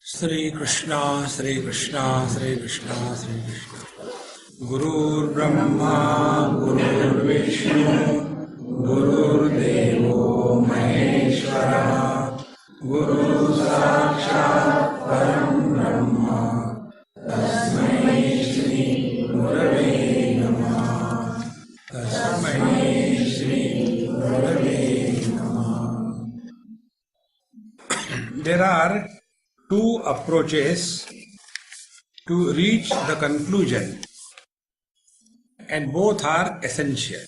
Sri Krishna, Sri Krishna, Sri Krishna, Sri Krishna. Gurur Brahma, Gurur Vishnu, Gurur Devo Maheshwara, Guru Sakshat Param Brahma, Tasmai Shri Gurave Namah, Tasmai Shri Gurave Namah. There are two approaches to reach the conclusion, and both are essential.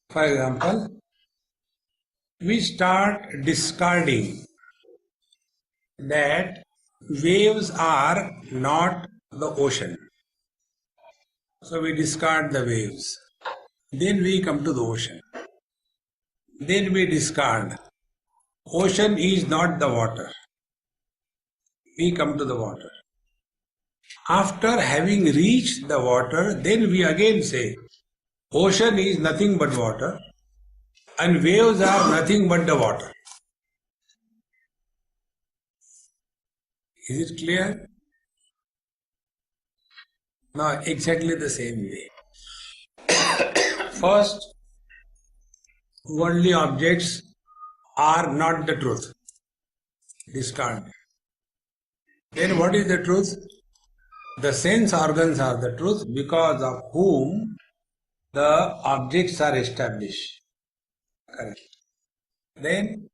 For example, we start discarding that waves are not the ocean. So we discard the waves. Then we come to the ocean. Then we discard ocean is not the water. We come to the water. After having reached the water, then we again say, ocean is nothing but water and waves are nothing but the water. Is it clear? Now, exactly the same way. First, worldly objects are not the truth. Discard. Then what is the truth? The sense organs are the truth, because of whom the objects are established. Correct. Then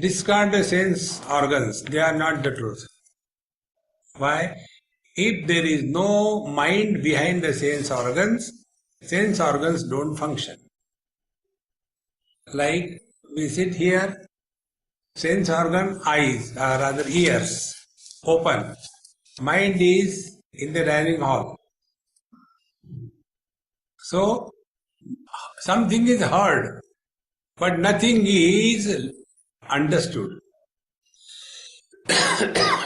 discard the sense organs. They are not the truth. Why? If there is no mind behind the sense organs don't function. Like we sit here, sense organ, eyes, or rather ears, open. Mind is in the dining hall. So, something is heard, but nothing is understood.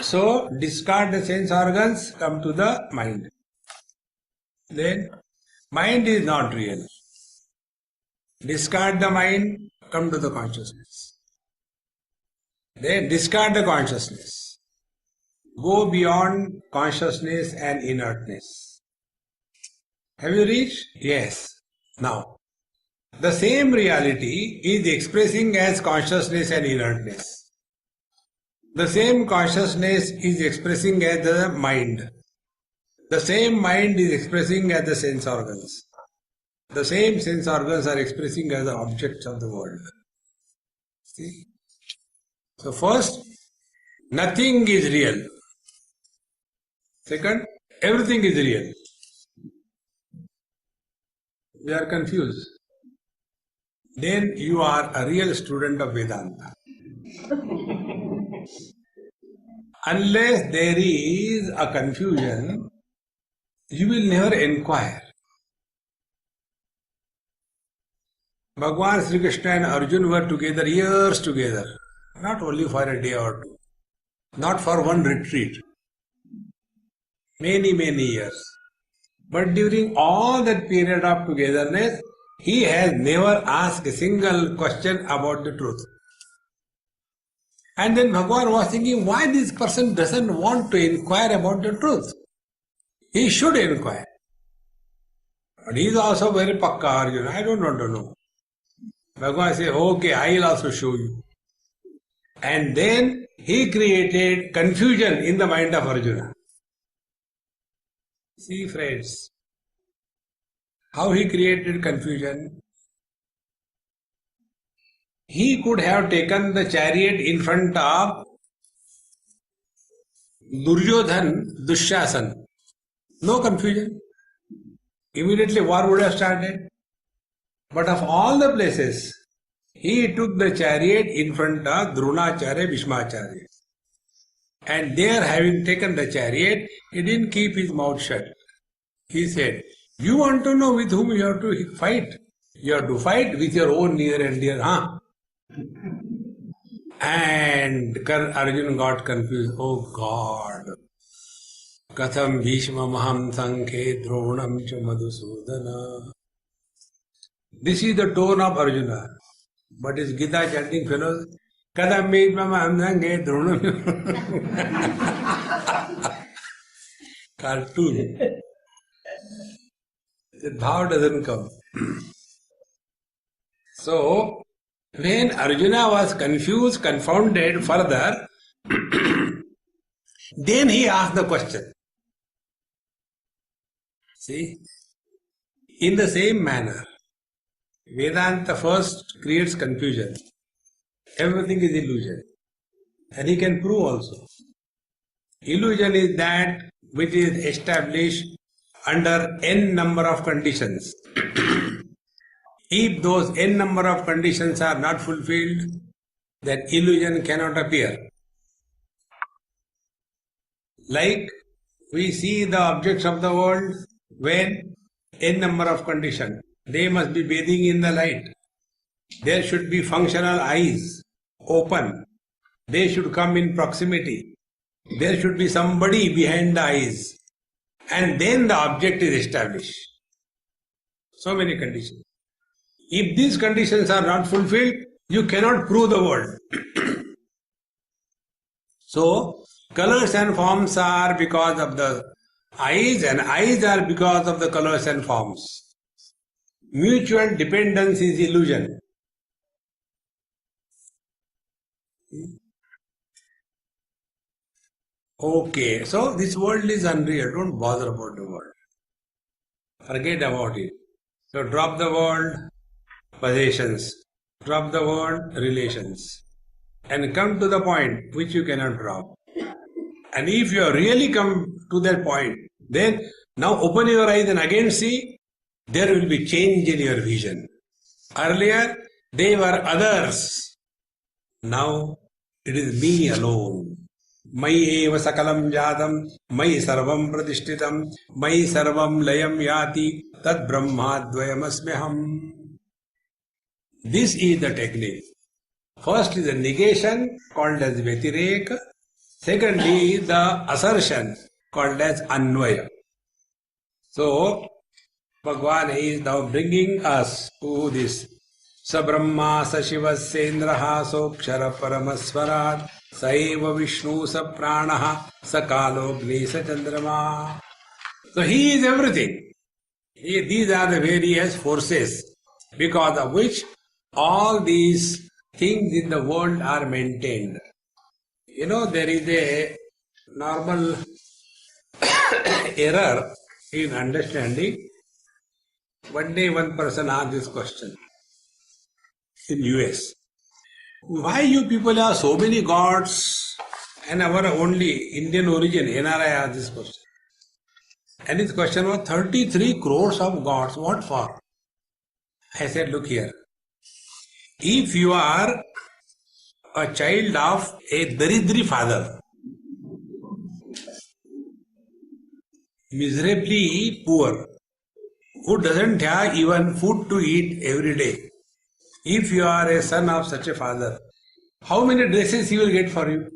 So, discard the sense organs, come to the mind. Then, mind is not real. Discard the mind, come to the consciousness. Then, discard the consciousness. Go beyond consciousness and inertness. Have you reached? Yes. Now, the same reality is expressing as consciousness and inertness. The same consciousness is expressing as the mind. The same mind is expressing as the sense organs. The same sense organs are expressing as the objects of the world. See? So first, nothing is real. Second, everything is real. We are confused. Then you are a real student of Vedanta. Unless there is a confusion, you will never inquire. Bhagavan Sri Krishna and Arjuna were together, years together, not only for a day or two, not for one retreat, many years. But during all that period of togetherness, he has never asked a single question about the truth. And then Bhagavan was thinking, why this person doesn't want to inquire about the truth? He should inquire. But he is also very pakka Arjuna. I don't want to know. Bhagavan said, okay, I will also show you. And then he created confusion in the mind of Arjuna. See, friends, how he created confusion. He could have taken the chariot in front of Duryodhan, Dushasan. No confusion. Immediately war would have started. But of all the places, he took the chariot in front of Dronacharya, Bhishmacharya. And there, having taken the chariot, he didn't keep his mouth shut. He said, you want to know with whom you have to fight? You have to fight with your own near and dear, huh? And Arjuna got confused. Oh God! Katham Bhishma Maham Sankhe Dronam Cha Madhusudana. This is the tone of Arjuna. But his Gita chanting fellows, Kadambit mama amnange drunam. Cartoon. The bhav doesn't come. So, when Arjuna was confused, confounded further, then he asked the question. See, in the same manner, Vedanta first creates confusion. Everything is illusion. And he can prove also. Illusion is that which is established under n number of conditions. If those n number of conditions are not fulfilled, then illusion cannot appear. Like we see the objects of the world when n number of conditions, they must be bathing in the light. There should be functional eyes, open. They should come in proximity. There should be somebody behind the eyes. And then the object is established. So many conditions. If these conditions are not fulfilled, you cannot prove the world. So, colors and forms are because of the eyes, and eyes are because of the colors and forms. Mutual dependence is illusion. Okay, so this world is unreal. Don't bother about the world. Forget about it. So drop the world, possessions. Drop the word relations. And come to the point which you cannot drop. And if you have really come to that point, then now open your eyes and again see, there will be change in your vision. Earlier, they were others. Now, it is me alone. Mai eva sakalam jatam, mai sarvam pratishtitam, mai sarvam layam yati, tad brahma dvayam asmyaham. This is the technique. First is the negation called as Vyatireka. Secondly, the assertion called as Anvaya. So, Bhagavan is now bringing us to this. Sa Brahma sa Shiva Sendraha Sokshara Paramaswarat Sa Eva Vishnu sa Pranaha Sa Kalogni sa Chandrama. So he is everything. These are the various forces because of which all these things in the world are maintained. You know, there is a normal error in understanding. One day one person asked this question in US. Why you people have so many gods and our only Indian origin, NRI asked this question. And his question was 33 crores of gods, what for? I said, look here. If you are a child of a daridri father, miserably poor, who doesn't have even food to eat every day, if you are a son of such a father, how many dresses he will get for you?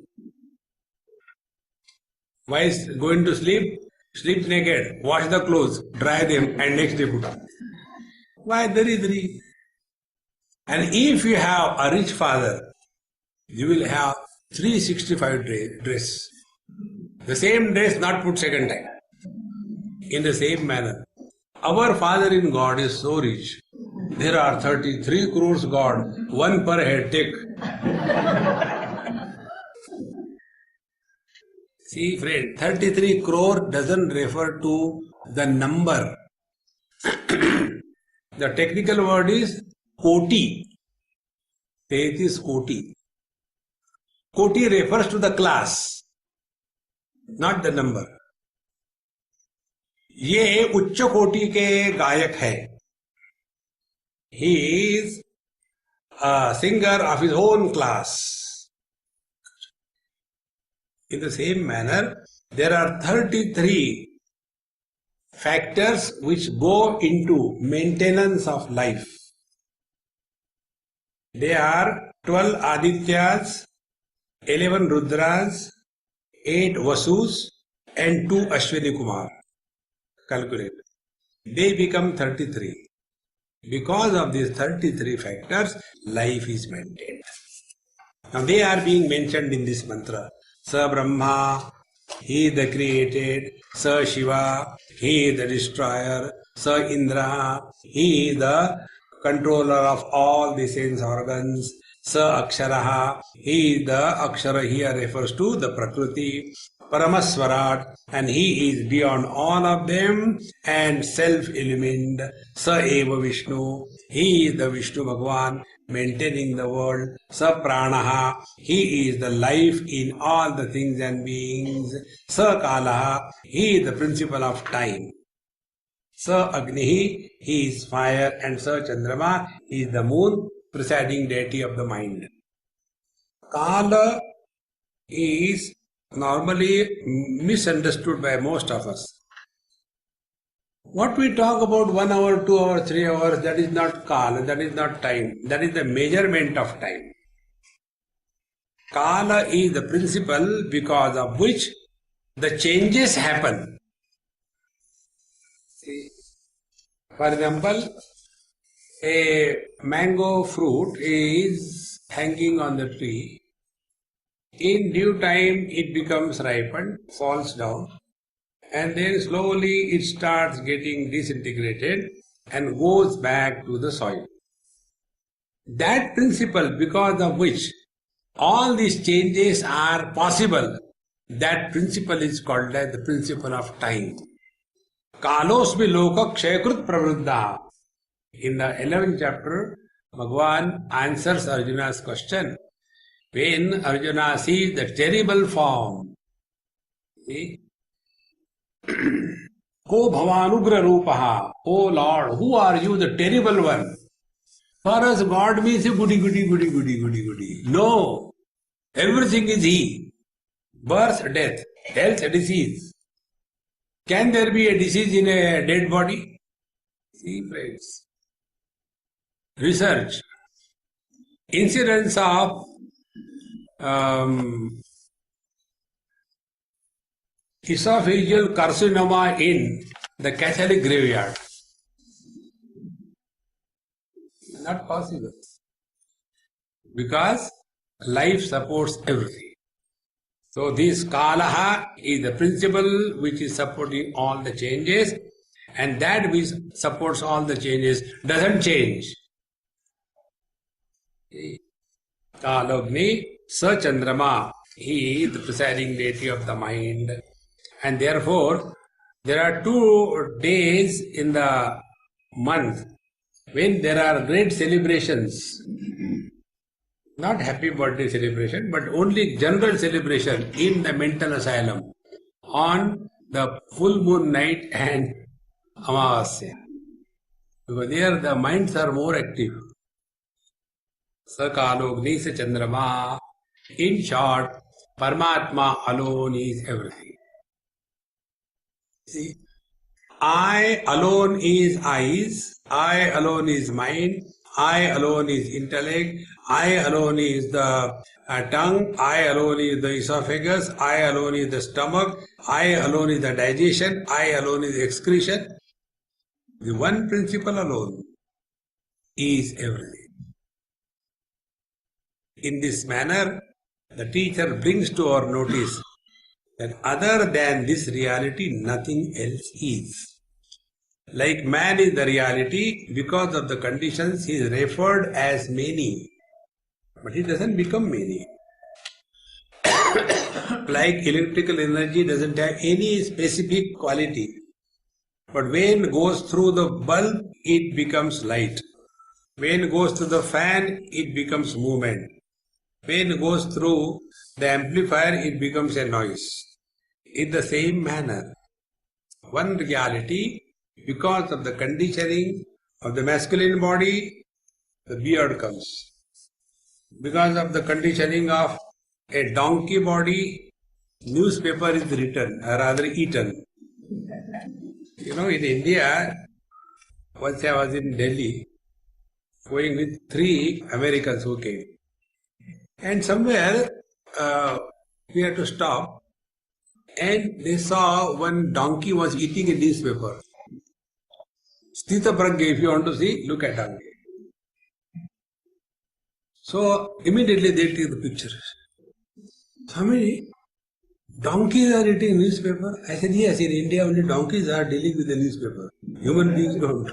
Why is going to sleep? Sleep naked, wash the clothes, dry them and next day put on. Why daridri? And if you have a rich father, you will have 365 dress. The same dress not put second time. In the same manner, our Father in God is so rich. There are 33 crores God, one per head, take. See friend, 33 crore doesn't refer to the number. The technical word is koti. 33 koti. Koti refers to the class, not the number. ये उच्च कोटि के गायक है. He is a singer of his own class. In the same manner, there are 33 factors which go into maintenance of life. They are 12 Adityas, 11 Rudras, 8 Vasus and 2 Ashwini Kumar. Calculate. They become 33. Because of these 33 factors, life is maintained. Now they are being mentioned in this mantra. Sa Brahma, he is the created. Sa Shiva, he is the destroyer. Sa Indra, he is the controller of all the sense organs. Sa Aksharaha, he is the Akshara here refers to the Prakriti. Paramaswarat, and he is beyond all of them and self-illumined. Sa Eva Vishnu, he is the Vishnu Bhagavan maintaining the world. Sa Pranaha, he is the life in all the things and beings. Sa Kalaha, he is the principle of time. Sa Agnihi, he is fire, and Sa Chandrama, he is the moon, presiding deity of the mind. Kala is normally misunderstood by most of us. What we talk about 1 hour, 2 hours, 3 hours, that is not Kala, that is not time, that is the measurement of time. Kala is the principle because of which the changes happen. See, for example, a mango fruit is hanging on the tree. In due time it becomes ripened, falls down, and then slowly it starts getting disintegrated and goes back to the soil. That principle because of which all these changes are possible, that principle is called as the principle of time. Kalosmi loka kshayakrut pravruddha. In the 11th chapter, Bhagavan answers Arjuna's question. When Arjuna sees the terrible form, see, Ko Bhavanugra Rupaha, O Lord, who are you, the terrible one? For us, God means goody, goody, goody, goody, goody, goody. No, everything is He. Birth, death, health, disease. Can there be a disease in a dead body? See, friends. Research. Incidence of esophageal carcinoma in the Catholic graveyard. Not possible. Because life supports everything. So this Kalaha is the principle which is supporting all the changes, and that which supports all the changes doesn't change. Kalogni Sa Chandrama, he is the presiding deity of the mind. And therefore, there are 2 days in the month when there are great celebrations. Not happy birthday celebration, but only general celebration in the mental asylum on the full moon night and Amavasya. Because there the minds are more active. Sakalogni Sa Chandrama. In short, Paramatma alone is everything. See, I alone is eyes, I alone is mind, I alone is intellect, I alone is the tongue, I alone is the esophagus, I alone is the stomach, I alone is the digestion, I alone is excretion. The one principle alone is everything. In this manner, the teacher brings to our notice that other than this reality, nothing else is. Like man is the reality, because of the conditions he is referred as many, but he doesn't become many. Like electrical energy doesn't have any specific quality, but when it goes through the bulb, it becomes light. When it goes through the fan, it becomes movement. When it goes through the amplifier, it becomes a noise. In the same manner, one reality, because of the conditioning of the masculine body, the beard comes. Because of the conditioning of a donkey body, newspaper is written, or rather eaten. You know, in India, once I was in Delhi, going with 3 Americans who came. And somewhere we had to stop, and they saw one donkey was eating a newspaper. Sthita Pragya, if you want to see, look at donkey. So immediately they take the picture. Swamiji, donkeys are eating newspaper? I said, yes, in India only donkeys are dealing with the newspaper. Human beings don't.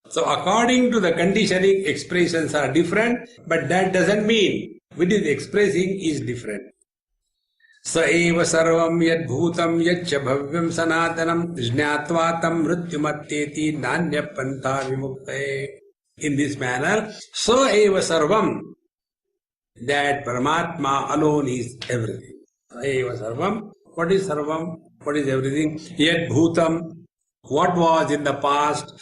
So according to the conditioning, expressions are different, but that doesn't mean what is expressing is different. Sa eva sarvam yad bhutam yaccha bhavyam sanatanam jnatva tam mrityumatteti nanya pantha vimuktaye. In this manner, sa eva sarvam, that Paramatma alone is everything. Sa eva sarvam. What is sarvam? What is everything? Yad bhutam, what was in the past,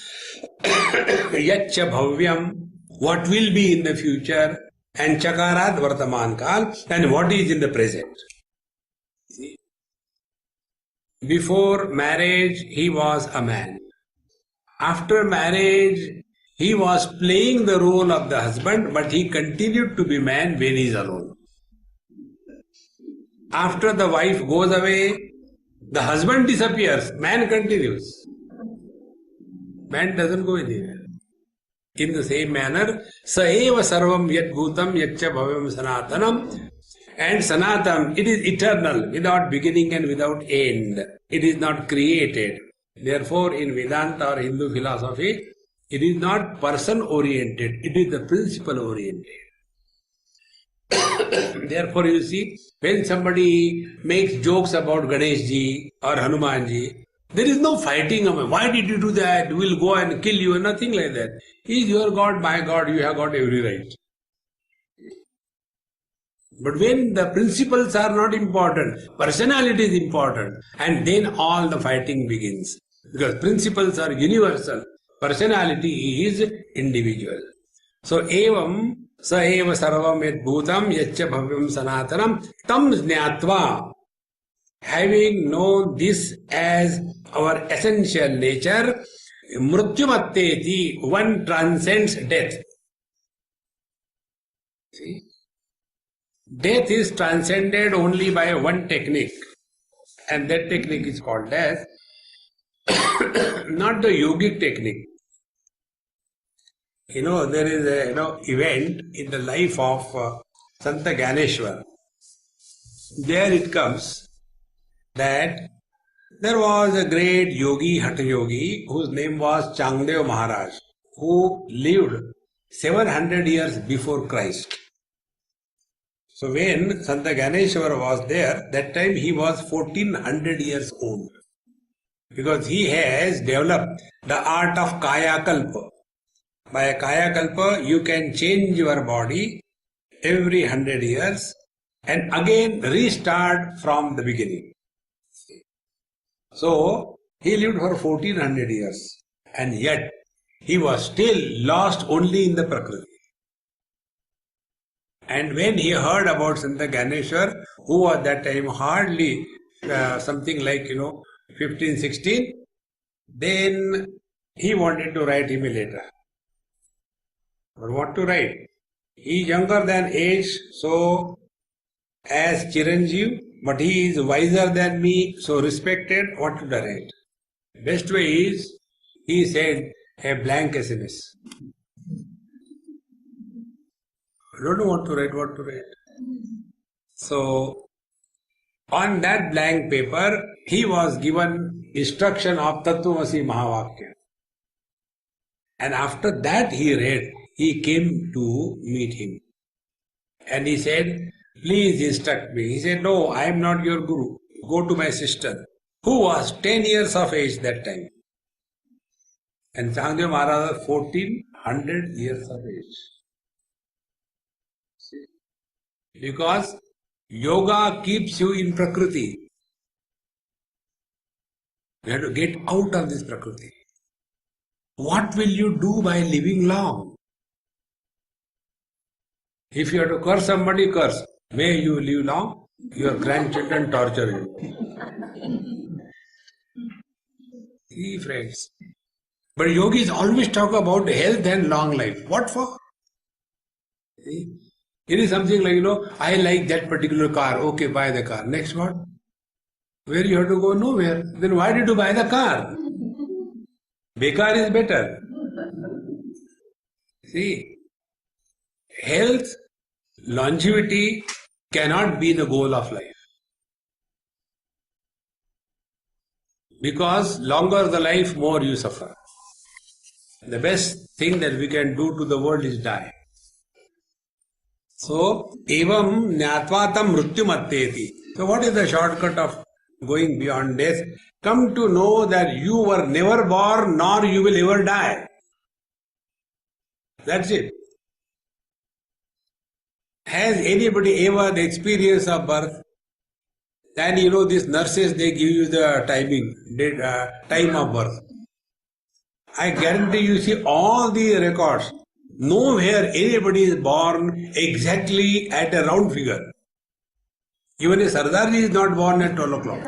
yaccha bhavyam, what will be in the future, and chakarat vartaman kal, and what is in the present. See? Before marriage, he was a man. After marriage, he was playing the role of the husband, but he continued to be man when he is alone. After the wife goes away, the husband disappears, man continues. Man doesn't go anywhere. In the same manner, sa eva sarvam yat bhutam yaccha bhavyam sanatanam. And Sanatan, it is eternal, without beginning and without end. It is not created. Therefore, in Vedanta or Hindu philosophy, it is not person-oriented, it is the principle-oriented. Therefore, you see, when somebody makes jokes about Ganesh ji or Hanuman ji, there is no fighting about why did you do that, we will go and kill you, nothing like that. He is your God, my God, you have got every right. But when the principles are not important, personality is important, and then all the fighting begins. Because principles are universal, personality is individual. So, evam, sa eva sarvam yad bhutam yaccha bhavyam sanatanam tam jnatva. Having known this as our essential nature, mrityumatteti, one transcends death. See? Death is transcended only by one technique, and that technique is called as not the yogic technique. There is a event in the life of Santa Gyaneshwar. There it comes that there was a great yogi, Hatha yogi, whose name was Changdev Maharaj, who lived 700 years before Christ. So when Santa Gyaneshwar was there, that time he was 1400 years old. Because he has developed the art of Kaya Kalpa. By Kaya Kalpa, you can change your body every 100 years and again restart from the beginning. So, he lived for 1400 years and yet he was still lost only in the Prakriti. And when he heard about Santa Gyaneshwar, who at that time hardly something like 15, 16, then he wanted to write him a letter. But what to write? He is younger than age, so as Chiranjeev, but he is wiser than me, so respected, what to write? Best way is, he said, a blank SMS. I don't know what to write. So, on that blank paper, he was given instruction of Tattvamasi Mahavakya. And after that he read, he came to meet him. And he said, please instruct me. He said, no, I am not your guru. Go to my sister, who was 10 years of age that time. And Changdev Maharaj was 1400 years of age. Because yoga keeps you in Prakriti. You have to get out of this Prakriti. What will you do by living long? If you have to curse somebody, curse. May you live long, your grandchildren torture you. See, friends. But yogis always talk about health and long life. What for? See? It is something like, I like that particular car. Okay, buy the car. Next what? Where you have to go? Nowhere. Then why did you buy the car? Bekar is better. See, health, longevity cannot be the goal of life. Because longer the life, more you suffer. The best thing that we can do to the world is die. So, evam nyatvatam mrityumatteti. So, what is the shortcut of going beyond death? Come to know that you were never born, nor you will ever die. That's it. Has anybody ever the experience of birth? Then these nurses, they give you the time of birth. I guarantee you see all the records. Nowhere anybody is born exactly at a round figure. Even a Sardarji is not born at 12 o'clock.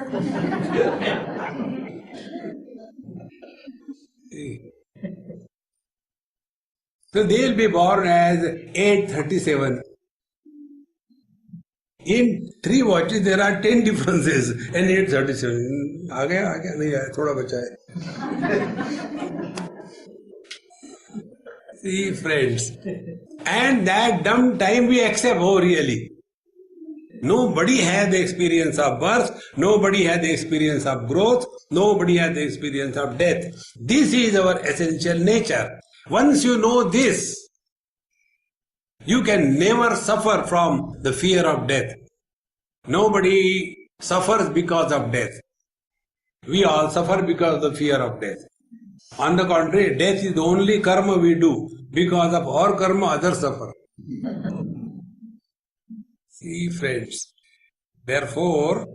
So they will be born as 8:37. In 3 watches there are 10 differences and 8:37. आ गया नहीं आया थोड़ा बचा है. See friends, and that dumb time we accept. Oh really? Nobody had the experience of birth, nobody had the experience of growth, nobody had the experience of death. This is our essential nature. Once you know this, you can never suffer from the fear of death. Nobody suffers because of death. We all suffer because of the fear of death. On the contrary, death is the only karma we do. Because of our karma, others suffer. See friends, therefore,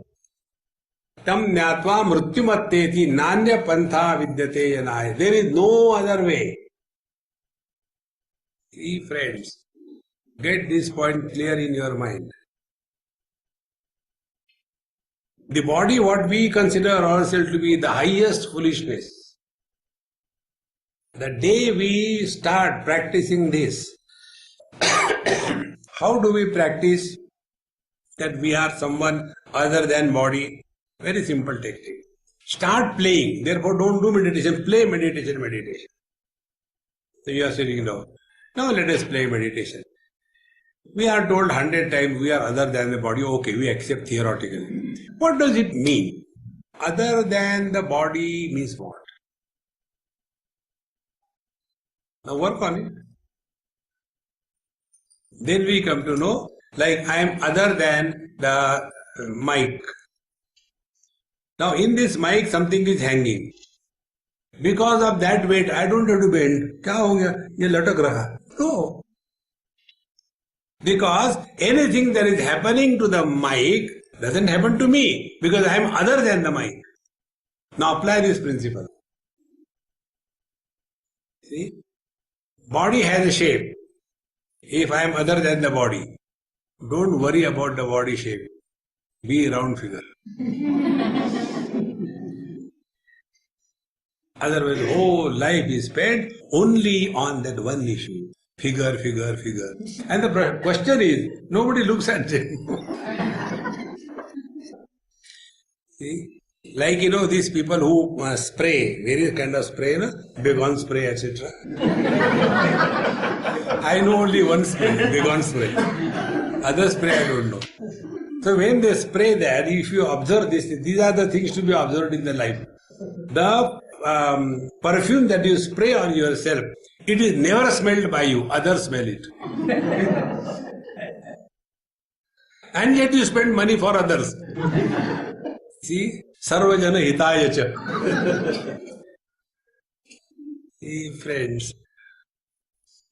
tam nyatva mrityumatteti nanya pantha vidyate yanaya. There is no other way. See friends, get this point clear in your mind. The body, what we consider ourselves to be the highest foolishness. The day we start practicing this, how do we practice that we are someone other than body? Very simple technique. Start playing. Therefore, don't do meditation. Play meditation. So you are sitting down. Now let us play meditation. We are told 100 times we are other than the body. Okay, we accept theoretically. What does it mean? Other than the body means what? Now work on it. Then we come to know, like I am other than the mic. Now in this mic something is hanging. Because of that weight, I don't have to bend. क्या हो गया? ये लटक रहा. No. Because anything that is happening to the mic doesn't happen to me. Because I am other than the mic. Now apply this principle. See? Body has a shape. If I am other than the body, don't worry about the body shape. Be a round figure. Otherwise, whole life is spent only on that one issue. Figure. And the question is, nobody looks at it. See? Like these people who spray, various kind of spray, Begon spray, etc. I know only one spray, Begon spray. Other spray I don't know. So when they spray that, if you observe this, these are the things to be observed in the life. The perfume that you spray on yourself, it is never smelled by you, others smell it. And yet you spend money for others. See? Sarvajana hitaya cha. See, friends,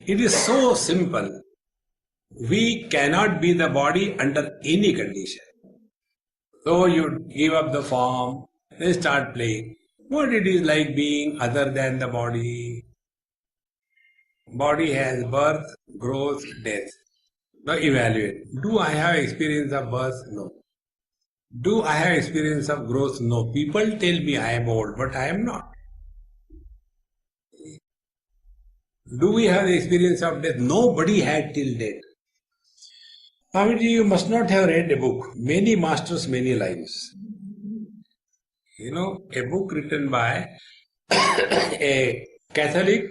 it is so simple. We cannot be the body under any condition. So you give up the form, then start playing. What it is like being other than the body? Body has birth, growth, death. Now evaluate. Do I have experience of birth? No. Do I have experience of growth? No. People tell me I am old, but I am not. Do we have the experience of death? Nobody had till death. Swamiji, you must not have read a book. Many Masters, Many Lives. A book written by a Catholic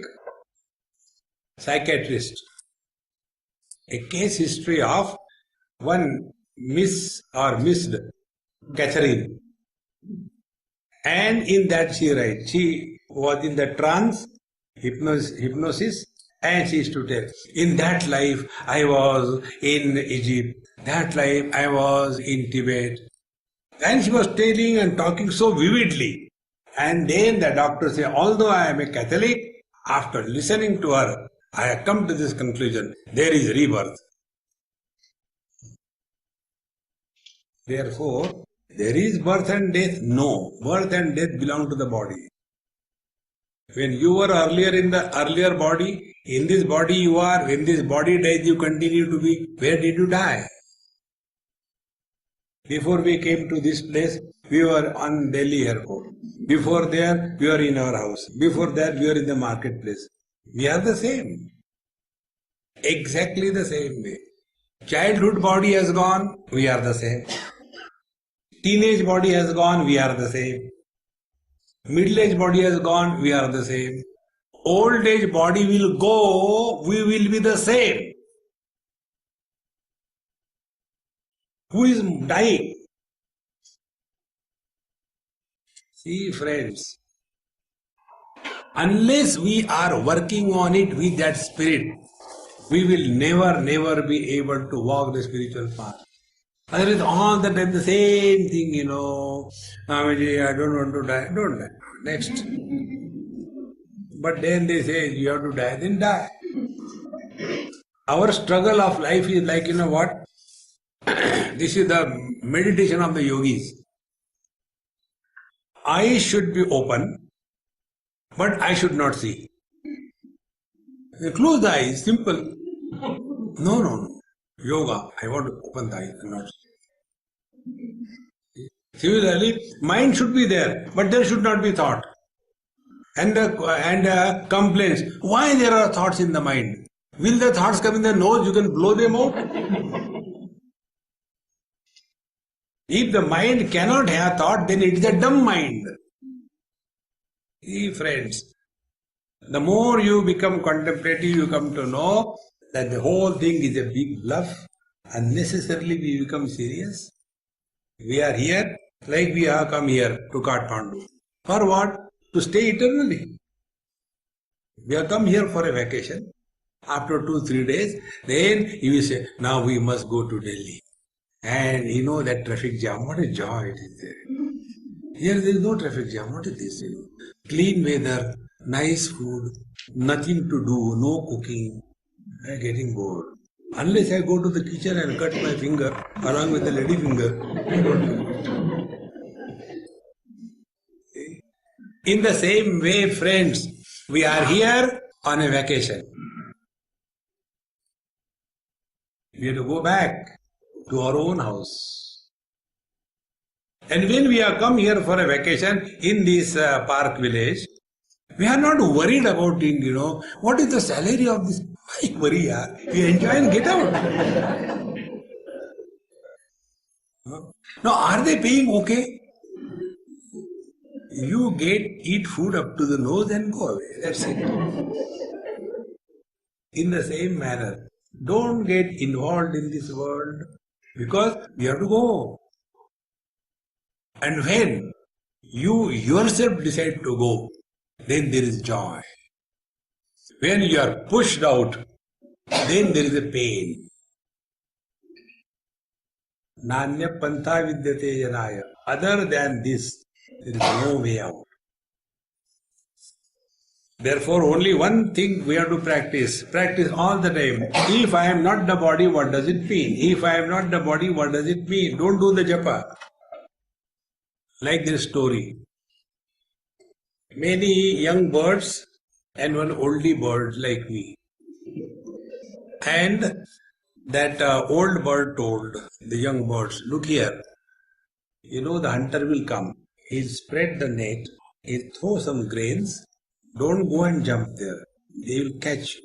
psychiatrist, a case history of one Miss or Missed Catherine. And in that she writes, she was in the trance, hypnosis, and she used to tell, in that life I was in Egypt, that life I was in Tibet. And she was telling and talking so vividly. And then the doctor said, although I am a Catholic, after listening to her, I have come to this conclusion, there is rebirth. Therefore, there is birth and death? No. Birth and death belong to the body. When you were earlier in the earlier body, in this body you are, when this body dies you continue to be. Where did you die? Before we came to this place, we were on Delhi airport. Before there, we were in our house. Before that, we were in the marketplace. We are the same. Exactly the same way. Childhood body has gone, we are the same. Teenage body has gone, we are the same. Middle-aged body has gone, we are the same. Old age body will go, we will be the same. Who is dying? See, friends, unless we are working on it with that spirit, we will never be able to walk the spiritual path. Otherwise, all the time the same thing, Swamiji, I don't want to die. Don't die. Next. But then they say, you have to die, then die. Our struggle of life is like, what? This is the meditation of the yogis. Eyes should be open, but I should not see. Close the eyes, simple. No. Yoga, I want to open the eyes and not see. Similarly, mind should be there, but there should not be thought. And complaints. Why there are thoughts in the mind? Will the thoughts come in the nose? You can blow them out. If the mind cannot have thought, then it is a dumb mind. See, friends, the more you become contemplative, you come to know that the whole thing is a big bluff. Unnecessarily we become serious. We are here, like we have come here to Kathmandu. For what? To stay eternally. We have come here for a vacation. After 2-3 days, then you will say, now we must go to Delhi. And that traffic jam, what a joy it is there. Here there is no traffic jam, what is this? Clean weather, nice food, nothing to do, no cooking. I am getting bored. Unless I go to the kitchen and cut my finger along with the lady finger, I don't do it. In the same way, friends, we are here on a vacation. We have to go back to our own house. And when we have come here for a vacation in this park village, we are not worried about it, what is the salary of this? Why worry? We enjoy and get out. Now, are they paying okay? You eat food up to the nose and go away. That's it. In the same manner, don't get involved in this world because we have to go. And when you yourself decide to go, then there is joy. When you are pushed out, then there is a pain. Nanya pantha vidyate janaya. Other than this, there is no way out. Therefore, only one thing we have to practice. Practice all the time. If I am not the body, what does it mean? If I am not the body, what does it mean? Don't do the japa. Like this story. Many young birds and one oldie bird like me. And that old bird told the young birds, look here, the hunter will come. He'll spread the net, he'll throw some grains. Don't go and jump there. They will catch you.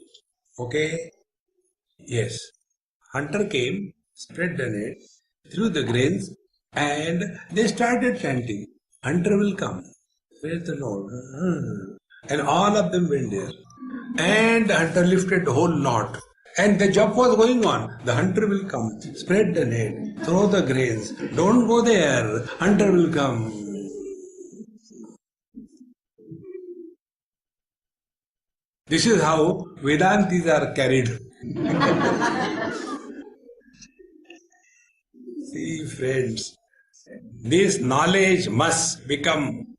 Okay? Yes. Hunter came, spread the net, threw the grains, and they started chanting, hunter will come. Where is the Lord? And all of them went there. And the hunter lifted the whole knot. And the job was going on. The hunter will come, spread the net, throw the grains. Don't go there. Hunter will come. This is how Vedantis are carried. See, friends, this knowledge must become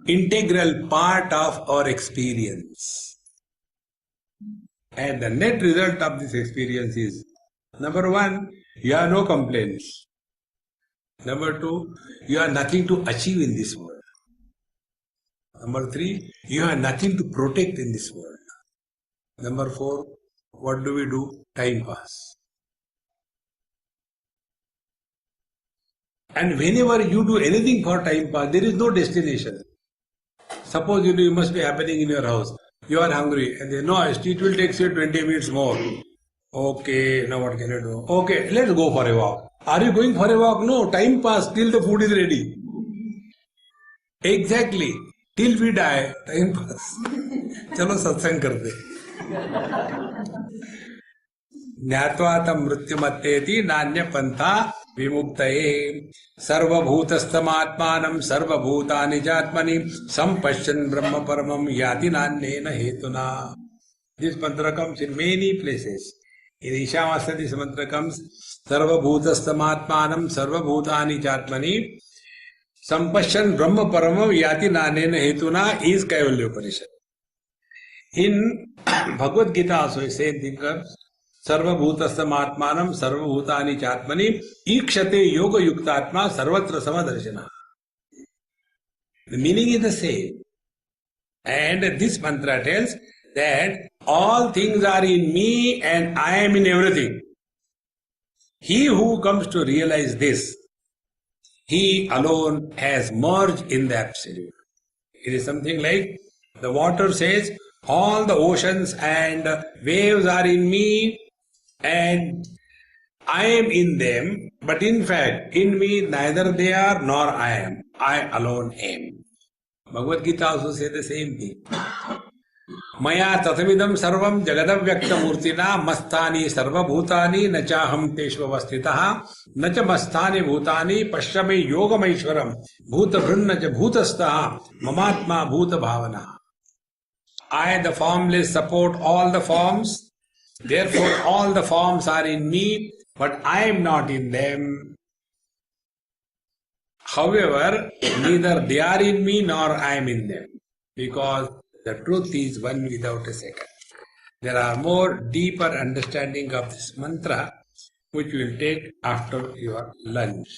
integral part of our experience. And the net result of this experience is, number one, you have no complaints. Number two, you have nothing to achieve in this world. Number three, you have nothing to protect in this world. Number four, what do? Time pass. And whenever you do anything for time pass, there is no destination. Suppose you must be happening in your house. You are hungry and they know it will take you 20 minutes more. Okay, now what can I do? Okay, let's go for a walk. Are you going for a walk? No, time pass till the food is ready. Exactly. Till we die, time pass. Chalo satsang karte. Jnatva tam mrityumatteti nanya pantha vimuktaye sarvabhutasthamatmanam sarvabhutani jatmani sampashyan brahma paramam yati nanyena hetuna. This mantra comes in many places. In Ishavasya this mantra comes sarvabhutasthamatmanam sarvabhutani jatmani sampashyan brahma paramam yati nanyena hetuna is Kaivalya Upanishad. In Bhagavad Gita also the same thing comes. Sarvabhutasthamaatmanam sarvabhutani chatmani ikshate yoga yuktatma sarvatra samadarshana. The meaning is the same. And this mantra tells that all things are in me and I am in everything. He who comes to realize this, he alone has merged in the Absolute. It is something like the water says, all the oceans and waves are in me and I am in them, but in fact, in me neither they are nor I am. I alone am. Bhagavad Gita also says the same thing. Maya tathamidam sarvam jagadavyakta murtina mastani sarva bhutani nachaham teshva vastitaha nacha mastani bhutani pashyame yogamaishwaram bhuta bhrunnacha bhutastaha mamatma bhuta bhavana. I, the formless, support all the forms. Therefore, all the forms are in me, but I am not in them. However, neither they are in me nor I am in them, because the truth is one without a second. There are more deeper understanding of this mantra, which we will take after your lunch.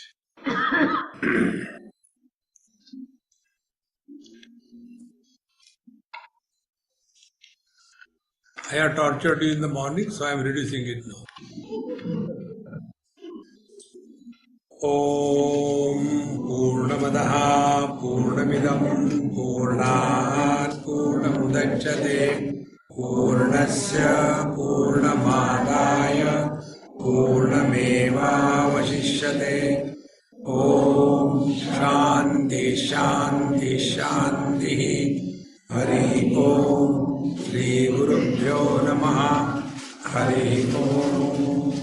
I have tortured you in the morning, so I am reducing it now. Om Purnamadaha Purnamidam Purnat Purnamudachyate Purnasya Purnamadaya Purnameva Vashishyate. Om Shanti Shanti Shanti. Hari Om. Shri Gurubhyo Namaha. Hari Om.